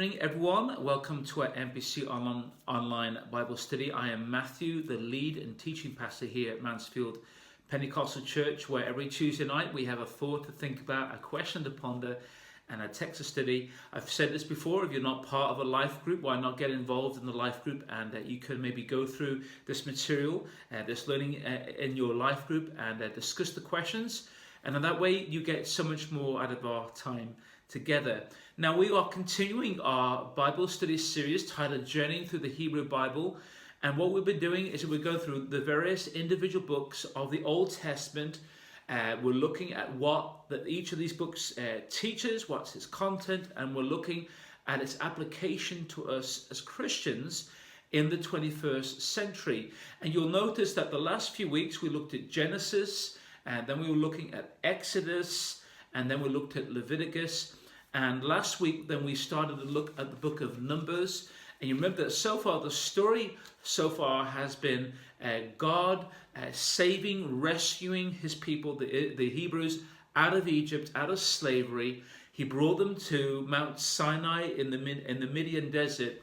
evening, everyone. Welcome to our MPC online Bible study. I am Matthew, the lead and teaching pastor here at Mansfield Pentecostal Church, where every Tuesday night we have a thought to think about, a question to ponder, and a text to study. I've said this before, if you're not part of a life group, why not get involved in the life group, and you can maybe go through this material, this learning in your life group, and discuss the questions. And in that way, you get so much more out of our time together. Now, we are continuing our Bible study series titled Journeying Through the Hebrew Bible. And what we've been doing is we go through the various individual books of the Old Testament. We're looking at what each of these books teaches, what's its content, and we're looking at its application to us as Christians in the 21st century. And you'll notice that the last few weeks we looked at Genesis, and then we were looking at Exodus, and then we looked at Leviticus. And last week, then we started to look at the book of Numbers. And you remember that so far, the story so far has been God saving, rescuing his people, the Hebrews, out of Egypt, out of slavery. He brought them to Mount Sinai in the Midian desert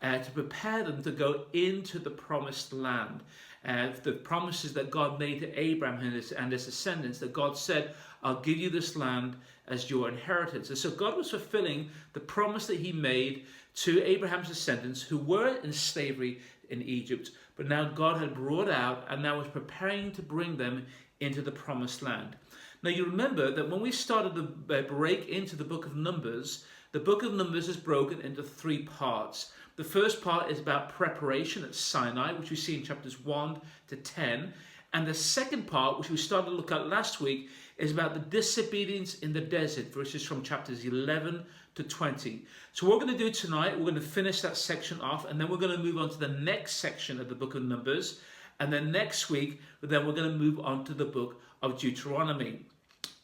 to prepare them to go into the promised land. The promises that God made to Abraham and his descendants, that God said, I'll give you this land as your inheritance. And so God was fulfilling the promise that he made to Abraham's descendants who were in slavery in Egypt, but now God had brought out and now was preparing to bring them into the promised land. Now you remember that when we started to break into the book of Numbers is broken into three parts. The first part is about preparation at Sinai, which we see in chapters 1 to 10. And the second part, which we started to look at last week, is about the disobedience in the desert, verses from chapters 11 to 20. So what we're going to do tonight, we're going to finish that section off, and then we're going to move on to the next section of the book of Numbers. And then next week, then we're going to move on to the book of Deuteronomy.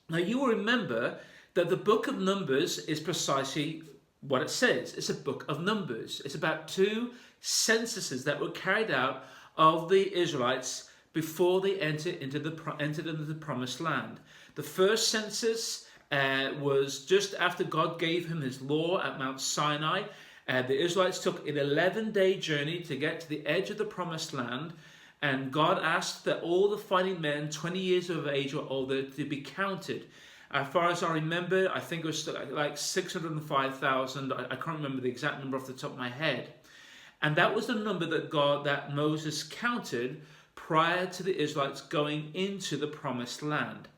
Now you will remember that the book of Numbers is precisely what it says. It's a book of numbers. It's about two censuses that were carried out of the Israelites before they entered into the promised land. The first census was just after God gave him his law at Mount Sinai. The Israelites took an 11-day journey to get to the edge of the promised land, and God asked that all the fighting men 20 years of age or older to be counted. As far as I remember, I think it was like 605,000. I can't remember the exact number off the top of my head. And that was the number that Moses counted prior to the Israelites going into the promised land.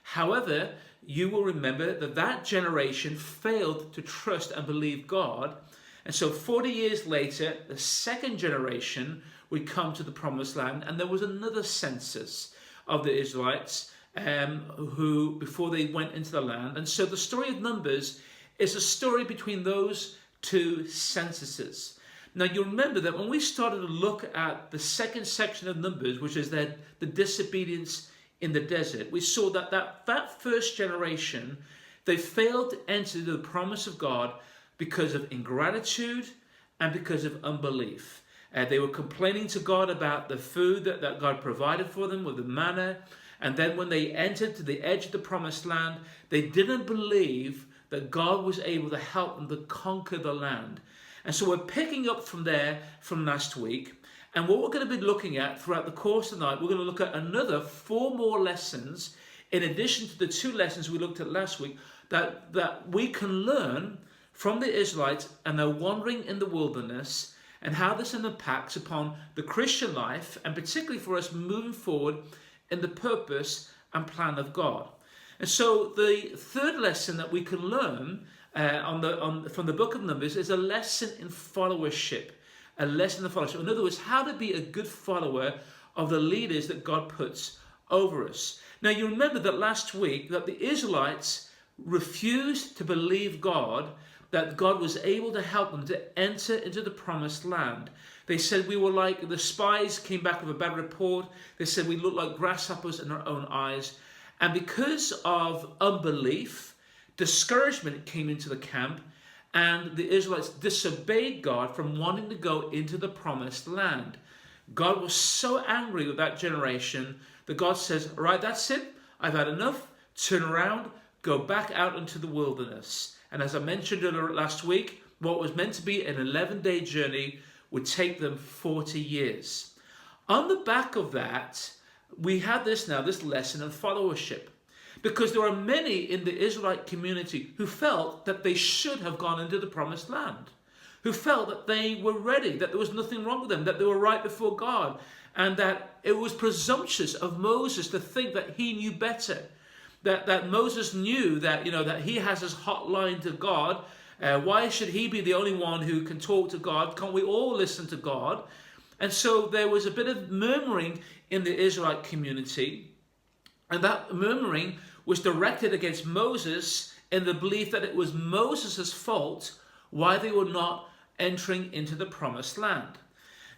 However, you will remember that generation failed to trust and believe God. And so 40 years later, the second generation would come to the promised land, and there was another census of the Israelites who before they went into the land. And so the story of Numbers is a story between those two censuses. Now you remember that when we started to look at the second section of Numbers, which is the disobedience in the desert, we saw that first generation, they failed to enter the promise of God because of ingratitude and because of unbelief. They were complaining to God about the food that God provided for them with the manna. And then when they entered to the edge of the promised land, they didn't believe that God was able to help them to conquer the land. And so we're picking up from there from last week. And what we're going to be looking at throughout the course of the night, we're going to look at another 4 more lessons, in addition to the 2 lessons we looked at last week, that we can learn from the Israelites and their wandering in the wilderness, and how this impacts upon the Christian life, and particularly for us moving forward in the purpose and plan of God. And so the third lesson that we can learn from the book of Numbers is a lesson in followership. A lesson in followership. In other words, how to be a good follower of the leaders that God puts over us. Now you remember that last week that the Israelites refused to believe God, that God was able to help them to enter into the promised land. They said we were like, the spies came back with a bad report. They said we looked like grasshoppers in our own eyes. And because of unbelief, discouragement came into the camp, and the Israelites disobeyed God from wanting to go into the promised land. God was so angry with that generation that God says, all right, that's it. I've had enough. Turn around, go back out into the wilderness. And as I mentioned last week, what was meant to be an 11-day journey would take them 40 years. On the back of that, we have this lesson of followership. Because there are many in the Israelite community who felt that they should have gone into the promised land, who felt that they were ready, that there was nothing wrong with them, that they were right before God, and that it was presumptuous of Moses to think that he knew better, that Moses knew that, that he has his hotline to God. Why should he be the only one who can talk to God? Can't we all listen to God? And so there was a bit of murmuring in the Israelite community, and that murmuring was directed against Moses in the belief that it was Moses' fault why they were not entering into the promised land.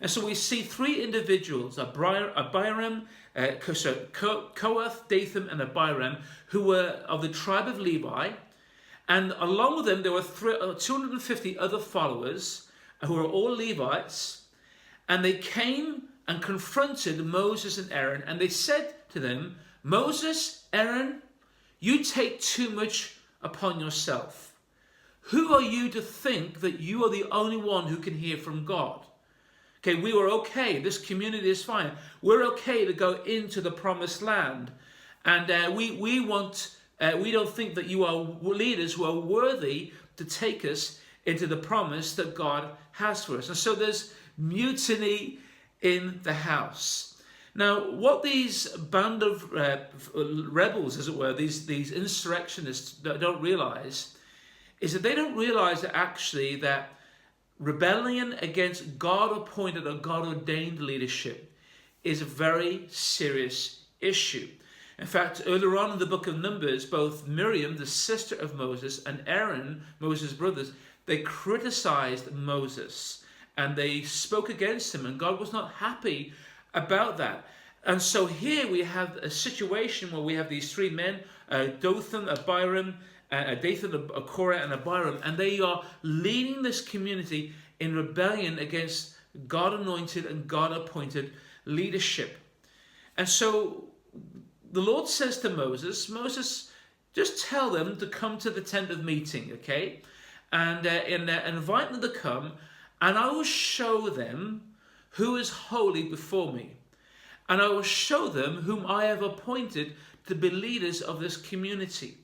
And so we see three individuals, Abiram, Kohath, Dathan, and Abiram, who were of the tribe of Levi. And along with them, there were 250 other followers who were all Levites. And they came and confronted Moses and Aaron, and they said to them, Moses, Aaron, you take too much upon yourself. Who are you to think that you are the only one who can hear from God? Okay, we were okay. This community is fine. We're okay to go into the promised land. And we don't think that you are leaders who are worthy to take us into the promise that God has for us. And so there's mutiny in the house. Now, what these band of rebels, as it were, these insurrectionists don't realize, is that they don't realize that actually that rebellion against God-appointed or God-ordained leadership is a very serious issue. In fact, earlier on in the book of Numbers, both Miriam, the sister of Moses, and Aaron, Moses' brothers, they criticized Moses and they spoke against him, and God was not happy about that. And so here we have a situation where we have these three men, Dathan, Abiram, Korah, and Abiram, and they are leading this community in rebellion against God-anointed and God-appointed leadership. And so the Lord says to Moses, just tell them to come to the tent of meeting, okay? And invite them to come, and I will show them who is holy before me. And I will show them whom I have appointed to be leaders of this community.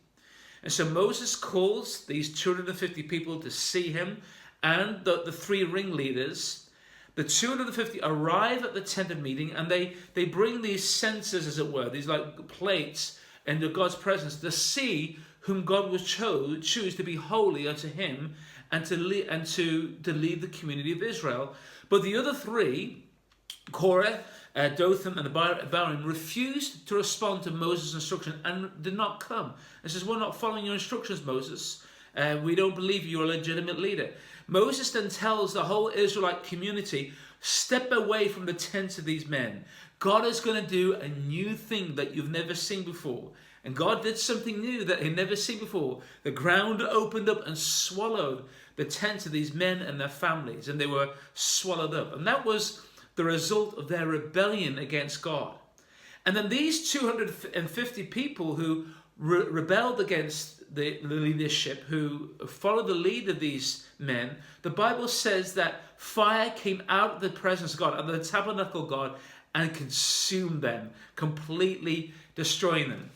And so Moses calls these 250 people to see him and the three ringleaders. The 250 arrive at the tent of meeting, and they bring these censers, as it were, these like plates into God's presence to see whom God will choose to be holy unto him and to lead the community of Israel. But the other three, Korah, Dathan, and Abiram, refused to respond to Moses' instruction and did not come. It says, we're not following your instructions, Moses. We don't believe you're a legitimate leader. Moses then tells the whole Israelite community, step away from the tents of these men. God is going to do a new thing that you've never seen before. And God did something new that he'd never seen before. The ground opened up and swallowed the tents of these men and their families, and they were swallowed up. And that was the result of their rebellion against God. And then these 250 people who rebelled against the leadership, who followed the lead of these men, the Bible says that fire came out of the presence of God, out of the tabernacle of God, and consumed them, completely destroying them.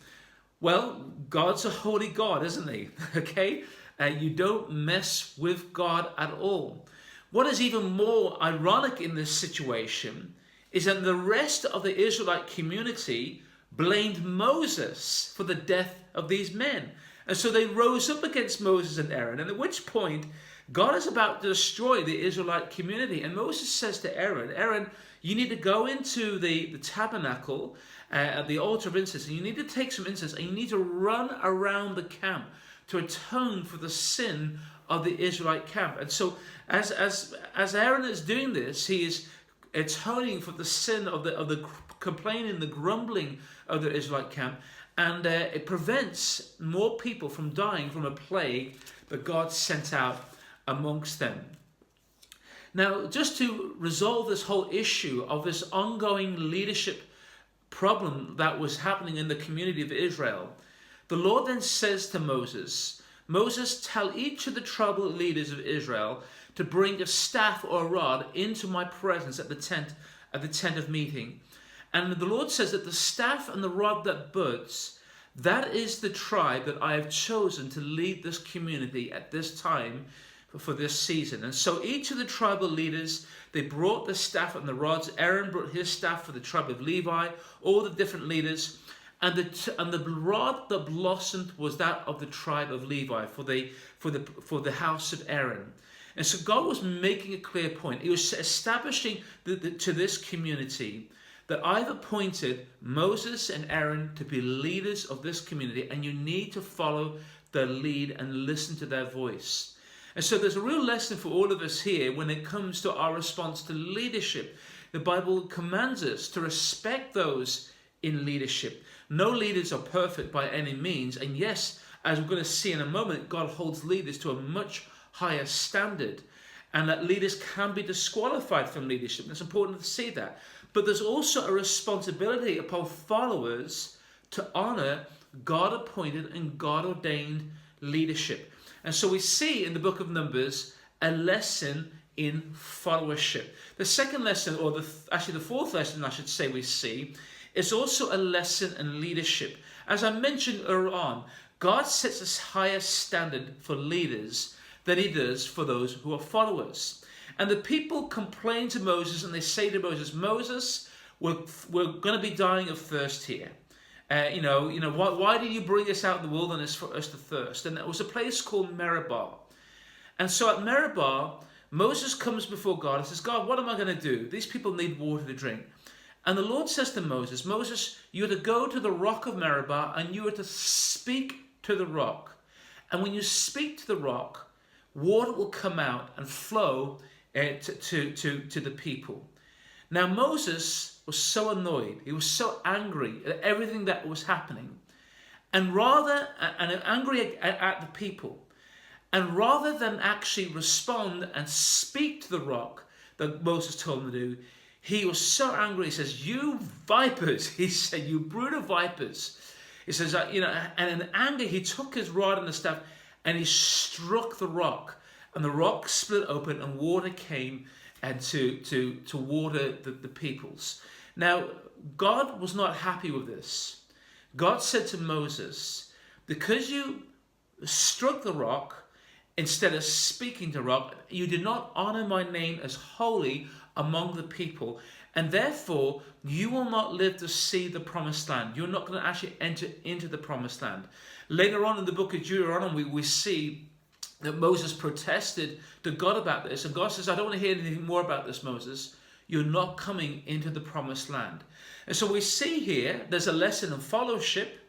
Well, God's a holy God, isn't he? Okay? You don't mess with God at all. What is even more ironic in this situation is that the rest of the Israelite community blamed Moses for the death of these men. And so they rose up against Moses and Aaron, and at which point God is about to destroy the Israelite community. And Moses says to Aaron, you need to go into the tabernacle at the altar of incense, and you need to take some incense, and you need to run around the camp to atone for the sin of the Israelite camp. And so as Aaron is doing this, he is atoning for the sin of the complaining, the grumbling of the Israelite camp, and it prevents more people from dying from a plague that God sent out amongst them. Now, just to resolve this whole issue of this ongoing leadership problem that was happening in the community of Israel, the Lord then says to Moses Moses, tell each of the tribal leaders of Israel to bring a staff or a rod into my presence at the tent of meeting. And the Lord says that the staff and the rod that buds, that is the tribe that I have chosen to lead this community at this time for this season. And so each of the tribal leaders, they brought the staff and the rods. Aaron brought his staff for the tribe of Levi, all the different leaders. And the rod that blossomed was that of the tribe of Levi for the house of Aaron. And so God was making a clear point. He was establishing to this community that I've appointed Moses and Aaron to be leaders of this community, and you need to follow their lead and listen to their voice. And so there's a real lesson for all of us here when it comes to our response to leadership. The Bible commands us to respect those in leadership. No leaders are perfect by any means. And yes, as we're going to see in a moment, God holds leaders to a much higher standard. And that leaders can be disqualified from leadership. And it's important to see that. But there's also a responsibility upon followers to honor God-appointed and God-ordained leadership. And so we see in the book of Numbers a lesson in followership. The second lesson, or the fourth lesson I should say we see, is also a lesson in leadership. As I mentioned earlier on, God sets a higher standard for leaders than he does for those who are followers. And the people complain to Moses and they say to Moses, Moses, we're going to be dying of thirst here. Why did you bring us out in the wilderness for us to thirst? And it was a place called Meribah. And so at Meribah, Moses comes before God and says, God, what am I going to do? These people need water to drink. And the Lord says to Moses, Moses, you are to go to the rock of Meribah and you are to speak to the rock. And when you speak to the rock, water will come out and flow to the people. Now Moses was so annoyed, he was so angry at everything that was happening, and angry at the people, and rather than actually respond and speak to the rock that Moses told him to do, he was so angry. He says, "You vipers!" He said, "You brood of vipers!" He says, and in anger he took his rod and the staff and he struck the rock. And the rock split open and water came and to water the peoples. Now, God was not happy with this. God said to Moses, because you struck the rock instead of speaking to the rock, you did not honor my name as holy among the people. And therefore, you will not live to see the promised land. You're not going to actually enter into the promised land. Later on in the book of Deuteronomy, we see that Moses protested to God about this. And God says, I don't want to hear anything more about this, Moses. You're not coming into the promised land. And so we see here, there's a lesson of fellowship,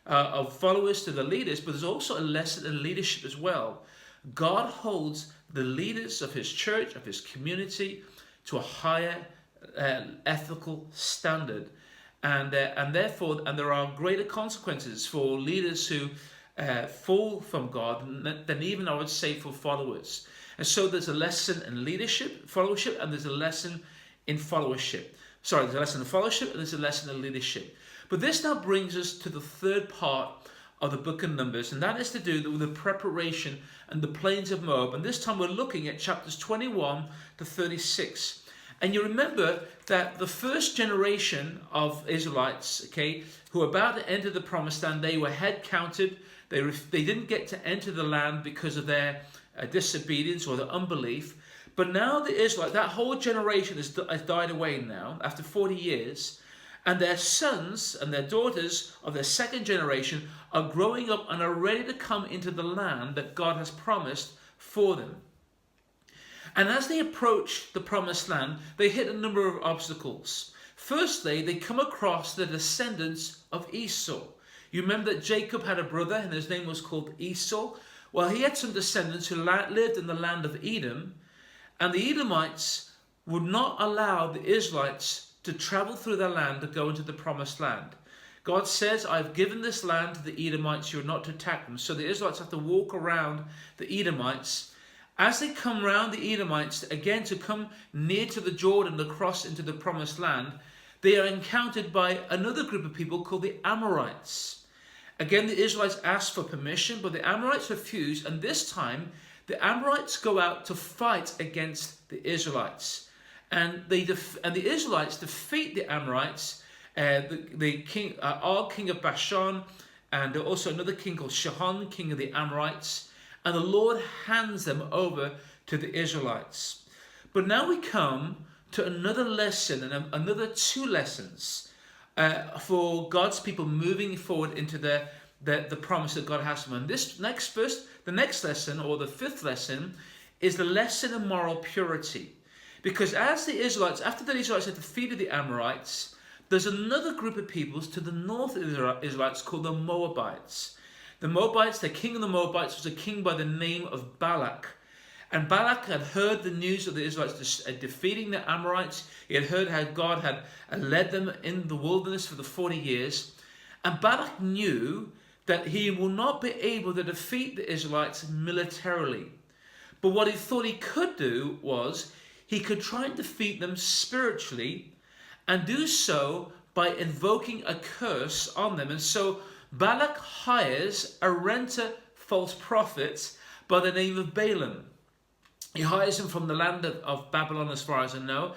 of followers to the leaders, but there's also a lesson in leadership as well. God holds the leaders of his church, of his community, to a higher ethical standard. And there are greater consequences for leaders who fall from God than even, I would say, for followers. And so there's a lesson in leadership, fellowship, and there's a lesson in followership. Sorry, there's a lesson in fellowship and there's a lesson in leadership. But this now brings us to the third part of the book of Numbers, and that is to do with the preparation and the plains of Moab. And this time we're looking at chapters 21 to 36. And you remember that the first generation of Israelites, who were about to enter the promised land, they were head counted. They didn't get to enter the land because of their disobedience or their unbelief. But now the Israelites, that whole generation has died away now after 40 years. And their sons and their daughters of their second generation are growing up and are ready to come into the land that God has promised for them. And as they approach the promised land, they hit a number of obstacles. Firstly, they come across the descendants of Esau. You remember that Jacob had a brother and his name was called Esau? Well, he had some descendants who lived in the land of Edom, and the Edomites would not allow the Israelites to travel through their land to go into the promised land. God says, I've given this land to the Edomites, you're not to attack them. So the Israelites have to walk around the Edomites. As they come around the Edomites, again to come near to the Jordan to cross into the promised land, they are encountered by another group of people called the Amorites. Again, the Israelites asked for permission, but the Amorites refused, and this time the Amorites go out to fight against the Israelites. And the Israelites defeat the Amorites, the king, Og, king of Bashan, and also another king called Sihon, king of the Amorites. And the Lord hands them over to the Israelites. But now we come to another lesson, and another two lessons for God's people moving forward into the promise that God has for them. And the next lesson, or the fifth lesson, is the lesson of moral purity. Because as the Israelites, after the Israelites had defeated the Amorites, there's another group of peoples to the north of the Israelites called the Moabites. The Moabites, the king of the Moabites was a king by the name of Balak. And Balak had heard the news of the Israelites defeating the Amorites. He had heard how God had led them in the wilderness for the 40 years. And Balak knew that he will not be able to defeat the Israelites militarily. But what he thought he could do was he could try and defeat them spiritually, and do so by invoking a curse on them. And so Balak hires a renter false prophet by the name of Balaam. He hires him from the land of Babylon, as far as I know.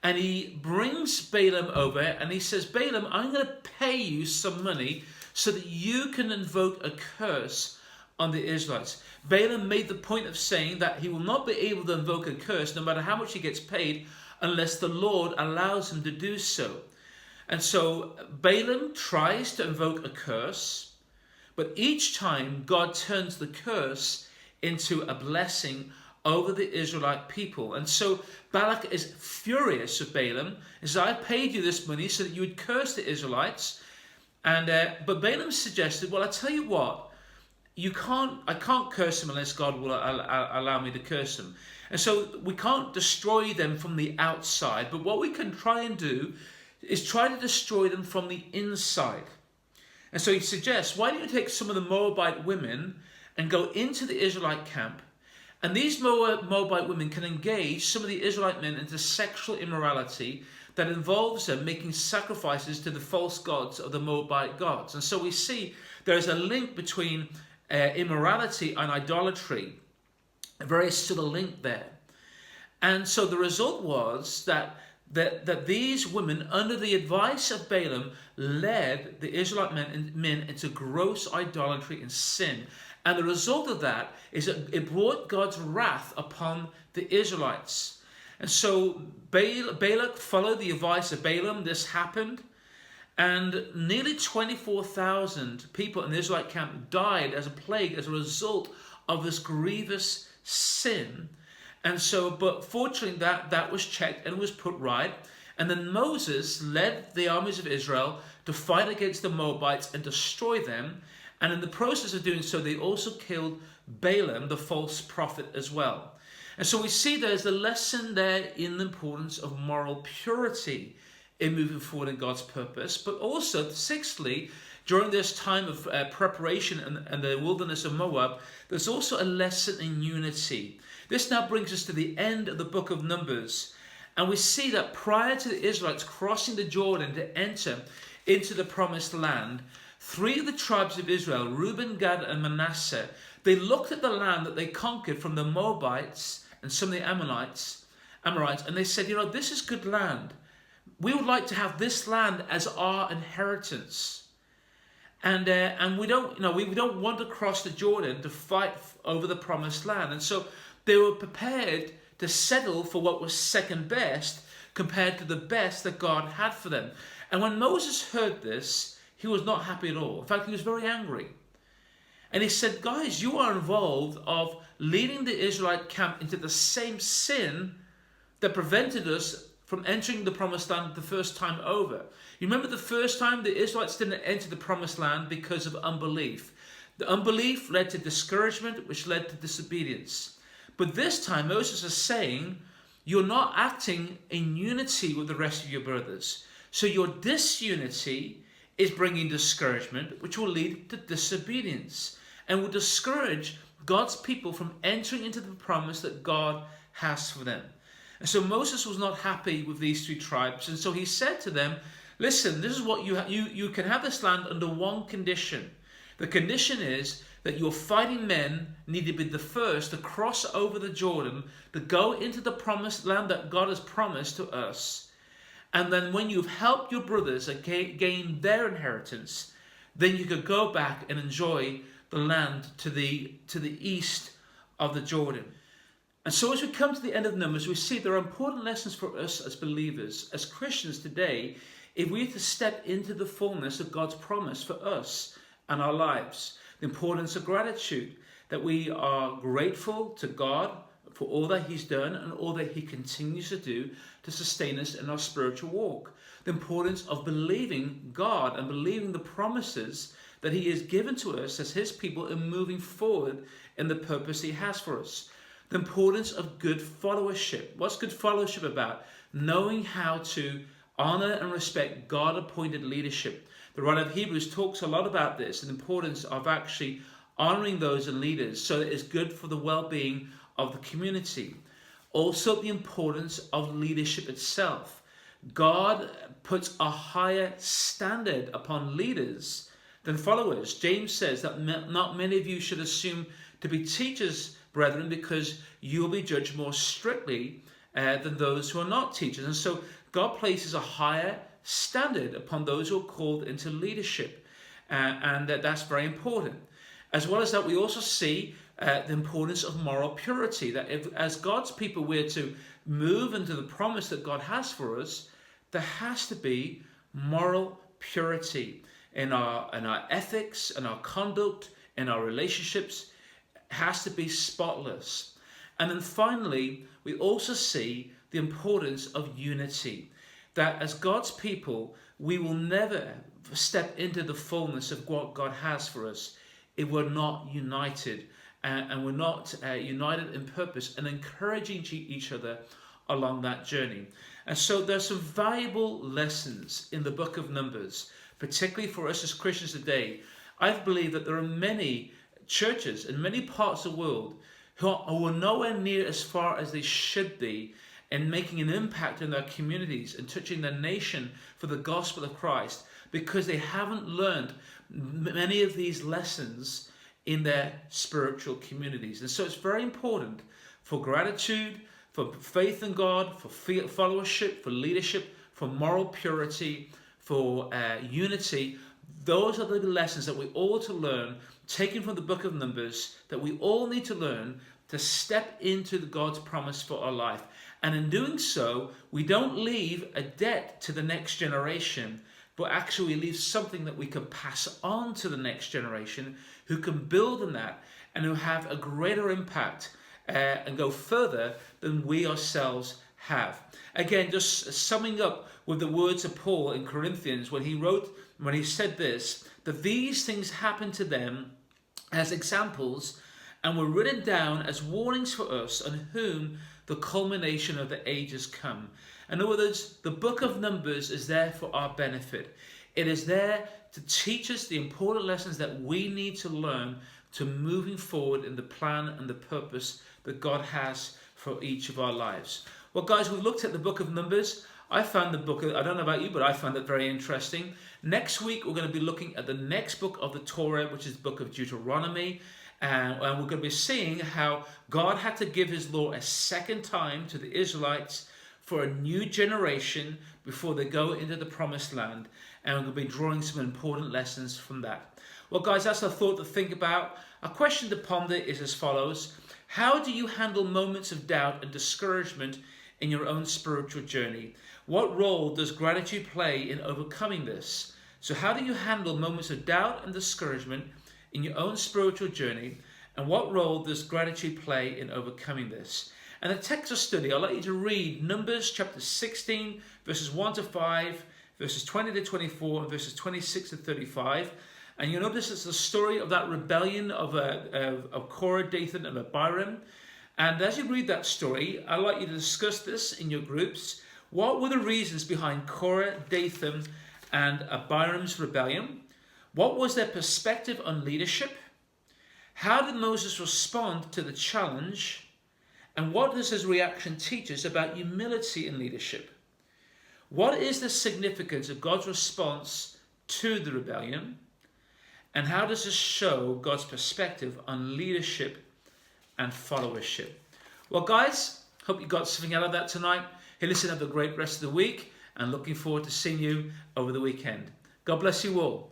And he brings Balaam over and he says, Balaam, I'm going to pay you some money so that you can invoke a curse on the Israelites. Balaam made the point of saying that he will not be able to invoke a curse no matter how much he gets paid unless the Lord allows him to do so. And so Balaam tries to invoke a curse, but each time God turns the curse into a blessing over the Israelite people. And so Balak is furious with Balaam. He says, I paid you this money so that you would curse the Israelites. But Balaam suggested, well, I tell you what, I can't curse them unless God will allow me to curse them. And so we can't destroy them from the outside, but what we can try and do is try to destroy them from the inside. And so he suggests, why don't you take some of the Moabite women and go into the Israelite camp, and these Moabite women can engage some of the Israelite men into sexual immorality that involves them making sacrifices to the false gods of the Moabite gods. And so we see there is a link between immorality and idolatry, a very subtle link there. And so the result was that these women, under the advice of Balaam, led the Israelite men into gross idolatry and sin. And the result of that is that it brought God's wrath upon the Israelites. And so Balak followed the advice of Balaam. This happened. And nearly 24,000 people in the Israelite camp died as a plague as a result of this grievous sin. And so, but fortunately that was checked and was put right. And then Moses led the armies of Israel to fight against the Moabites and destroy them. And in the process of doing so, they also killed Balaam, the false prophet, as well. And so we see there's a lesson there in the importance of moral purity in moving forward in God's purpose. But also, sixthly, during this time of preparation in the wilderness of Moab, there's also a lesson in unity. This now brings us to the end of the book of Numbers. And we see that prior to the Israelites crossing the Jordan to enter into the promised land, three of the tribes of Israel, Reuben, Gad, and Manasseh, they looked at the land that they conquered from the Moabites and some of the Amorites, and they said, this is good land. We would like to have this land as our inheritance. And we don't want to cross the Jordan to fight over the promised land. And so they were prepared to settle for what was second best compared to the best that God had for them. And when Moses heard this, he was not happy at all. In fact, he was very angry. And he said, guys, you are involved of leading the Israelite camp into the same sin that prevented us from entering the promised land the first time over. You remember the first time the Israelites didn't enter the promised land because of unbelief. The unbelief led to discouragement, which led to disobedience. But this time Moses is saying, you're not acting in unity with the rest of your brothers. So your disunity is bringing discouragement, which will lead to disobedience and will discourage God's people from entering into the promise that God has for them. And so Moses was not happy with these three tribes. And so he said to them, listen, this is what you can have this land under one condition, The condition is that your fighting men need to be the first to cross over the Jordan, to go into the promised land that God has promised to us. And then when you've helped your brothers gain their inheritance, then you could go back and enjoy the land to the east of the Jordan. And so as we come to the end of Numbers, we see there are important lessons for us as believers, as Christians today, if we are to step into the fullness of God's promise for us and our lives. The importance of gratitude, that we are grateful to God for all that He's done and all that He continues to do to sustain us in our spiritual walk. The importance of believing God and believing the promises that He has given to us as His people and moving forward in the purpose He has for us. The importance of good followership. What's good followership about? Knowing how to honor and respect God-appointed leadership. The writer of Hebrews talks a lot about this, the importance of actually honoring those in leaders so that it's good for the well-being of the community. Also, the importance of leadership itself. God puts a higher standard upon leaders than followers. James says that not many of you should assume to be teachers, brethren, because you will be judged more strictly than those who are not teachers. And so God places a higher standard upon those who are called into leadership, and that's very important. As well as that, we also see the importance of moral purity, that if, as God's people, we're to move into the promise that God has for us, there has to be moral purity in our ethics, in our conduct, in our relationships. It has to be spotless. And then finally, we also see the importance of unity, that as God's people, we will never step into the fullness of what God has for us if we're not united, and we're not united in purpose and encouraging each other along that journey. And so there's some valuable lessons in the book of Numbers, particularly for us as Christians today. I believe that there are many churches in many parts of the world who are nowhere near as far as they should be in making an impact in their communities and touching their nation for the gospel of Christ, because they haven't learned many of these lessons in their spiritual communities. And so it's very important for gratitude, for faith in God, for followership, for leadership, for moral purity, for unity. Those are the lessons that we all to learn, taken from the book of Numbers, that we all need to learn to step into God's promise for our life. And in doing so, we don't leave a debt to the next generation, but actually we leave something that we can pass on to the next generation, who can build on that and who have a greater impact and go further than we ourselves have. Again, just summing up with the words of Paul in Corinthians when he said this, that these things happened to them as examples and were written down as warnings for us, on whom the culmination of the ages come. In other words, the book of Numbers is there for our benefit. It is there to teach us the important lessons that we need to learn to moving forward in the plan and the purpose that God has for each of our lives. Well, guys, we've looked at the book of Numbers. I found the book, I don't know about you, but I found it very interesting. Next week, we're going to be looking at the next book of the Torah, which is the book of Deuteronomy. And we're going to be seeing how God had to give his law a second time to the Israelites for a new generation before they go into the promised land. And we're going to be drawing some important lessons from that. Well, guys, that's a thought to think about. A question to ponder is as follows. How do you handle moments of doubt and discouragement in your own spiritual journey? What role does gratitude play in overcoming this? So how do you handle moments of doubt and discouragement in your own spiritual journey, and what role does gratitude play in overcoming this? And the text of study, I'd like you to read Numbers chapter 16, verses 1 to 5, verses 20 to 24, and verses 26 to 35. And you'll notice it's the story of that rebellion of Korah, Dathan, and Abiram. And as you read that story, I'd like you to discuss this in your groups. What were the reasons behind Korah, Dathan, and Abiram's rebellion? What was their perspective on leadership? How did Moses respond to the challenge? And what does his reaction teach us about humility in leadership? What is the significance of God's response to the rebellion? And how does this show God's perspective on leadership and followership? Well, guys, hope you got something out of that tonight. Hey, listen, have a great rest of the week, and looking forward to seeing you over the weekend. God bless you all.